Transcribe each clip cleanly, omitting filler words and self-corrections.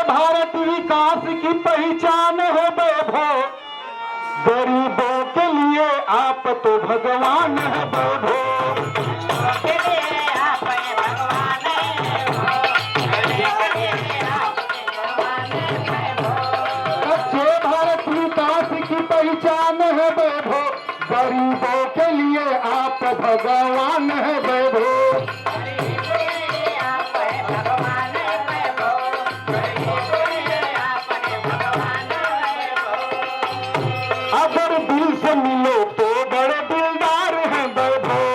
भारत विकास की पहचान है वैभव, गरीबों के लिए आप तो भगवान है वैभव। अच्छे भारत विकास की पहचान है वैभव, गरीबों के लिए आप भगवान है वैभव। अगर दिल से मिलो तो बड़े दिलदार हैं वैभव,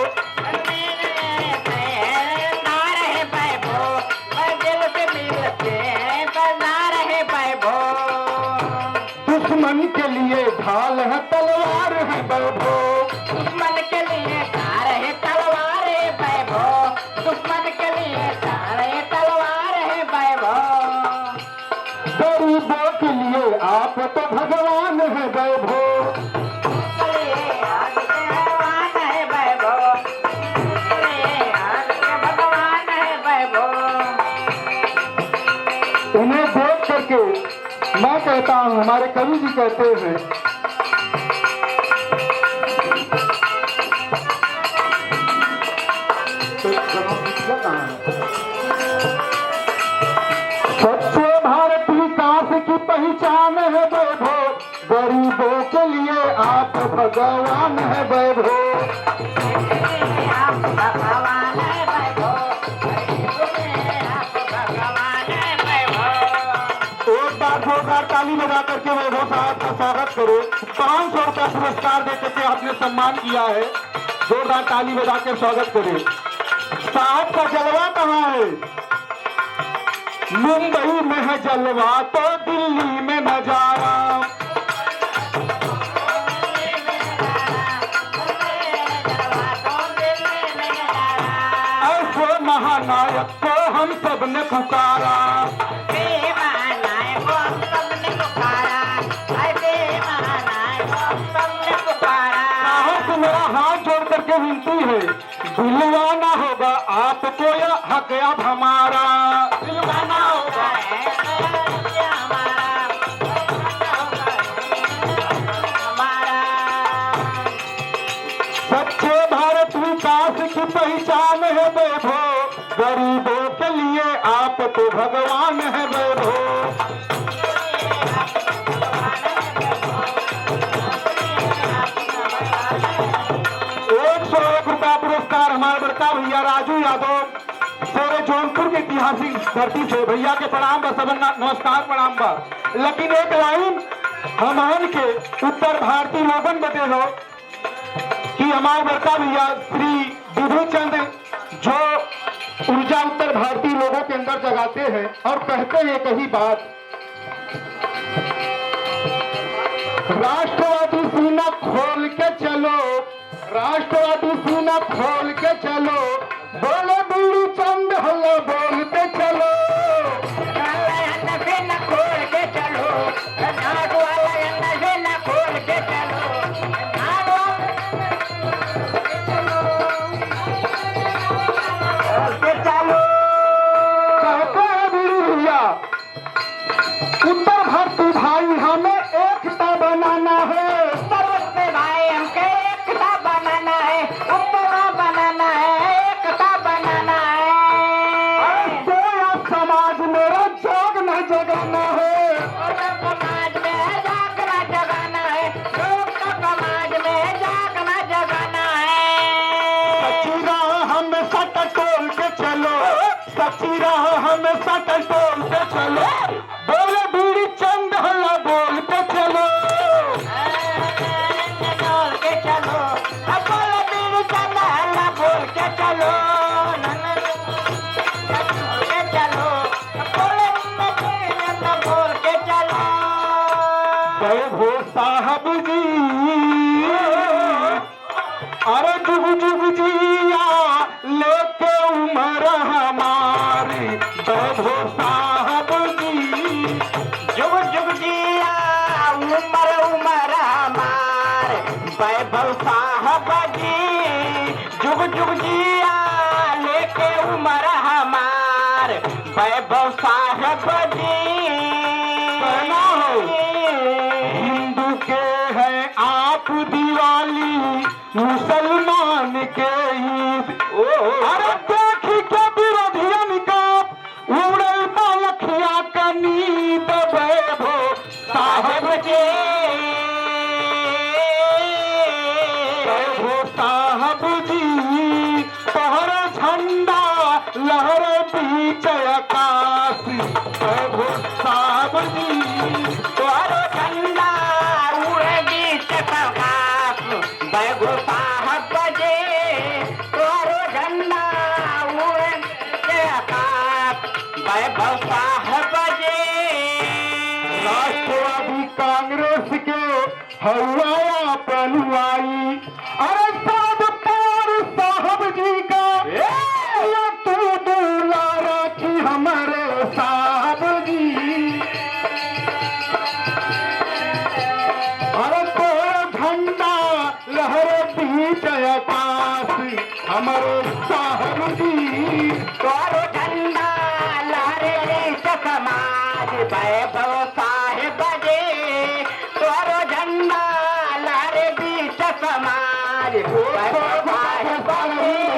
दुश्मन के लिए ढाल है तलवार है वैभव, दुश्मन के लिए ढाल है तलवार है वैभव, दुश्मन के लिए ढाल है तलवार है वैभव। गरीबों के लिए आप तो भगवान है वैभव। उन्हें देख करके मैं कहता हूँ, हमारे कवि जी कहते हैं, स्वच्छ भारत विकास की पहचान है वैभव, गरीबों के लिए आप भगवान है वैभव। एक बार जोरदार ताली बजा करके वैभव साहब का स्वागत करो। 500 रुपया पुरस्कार देकर के आपने सम्मान किया है, जोरदार ताली बजा के स्वागत करें। साहब का जलवा कहाँ है? मुंबई में है जलवा तो दिल्ली में नजारा, ऐसे महानायक को हम सब ने पुकारा। मेरा हाथ जोड़ करके विनती है, दिलवाना होगा आपको या हक अब हमारा, दिलवाना होगा स्वच्छ भारत विकास की पहचान है वैभव, गरीबों के लिए आप तो भगवान है वैभव। 101 रुपया पुरस्कार हमारे बड़का भैया राजू यादव पूरे जौनपुर के ऐतिहासिक धरती से, भैया के प्रणाम बा, सब नमस्कार प्रणाम बा। लेकिन एक लाइन हमान के उत्तर भारतीय लोगन बते हो कि हमारे बड़का भैया श्री विभू चंद जो ऊर्जा उत्तर भारतीय लोगों के अंदर जगाते हैं और कहते हैं कही बात, राष्ट्रवादी सीना खोल के चलो, राष्ट्रवादी सीना खोल के चलो, बोले बीड़ी चंद हल्ला बोलते चलो, खोल के चलो, खोल के चलो, कहते हैं बीड़ी भैया उत्तर भारतीय भाई हमें एकता बनाना है, सर्वस्व भाई हमके एकता बनाना है, उत्तरा बनाना है, एकता बनाना है। समाज मेरा जागना जगाना है, समाज में जागना जगाना है, लोग का समाज में जागना जगाना है। सच्ची राह हमें सटल टोल के चलो, सच्ची राह हमें सटल टोल के चलो, बोले बीड़ी चंद हल्ला बोलते चलो, बोल के चलो, अब बोलो बीड़ी चंद हल्ला बोल के चलो, बोल के चलो, बोलो बोल के चलो। वैभव साहब जी अरे जुग जुग जिया लेके उम्र हमारी, वैभव साहब जी जुग जुग जिया उमर उमर हमार, वैभव साहब जी जुग जुग जिया लेके उमर हमार, वैभव साहेब जी कहना हो हिंदू के हैं आप दिवाली मुसलमान के ईद अरे देख के विरोधियन का उड़ल बालखिया का नींद वैभव साहेब जी वैभव साहब जी तोहर झंडा लहर बीच आकाश वैभव साहब जी तोरो झंडा उड़े बीच आकाश वैभव साहब जी तोरो झंडा उड़े बीच आकाश वैभव साहब जी राष्ट्रवादी कांग्रेस के हवाया पनुआई अरे साहब पार साहब जी का ये तू दुलारा की हमारे साहब जी अरे तो झंडा लहर बीच आकाश हमारे साहब जी तोरो झंडा लहरे बीच समाज वैभव साहेब जी तोरो झंडा लहरे बीच समाज वैभव साहेब जी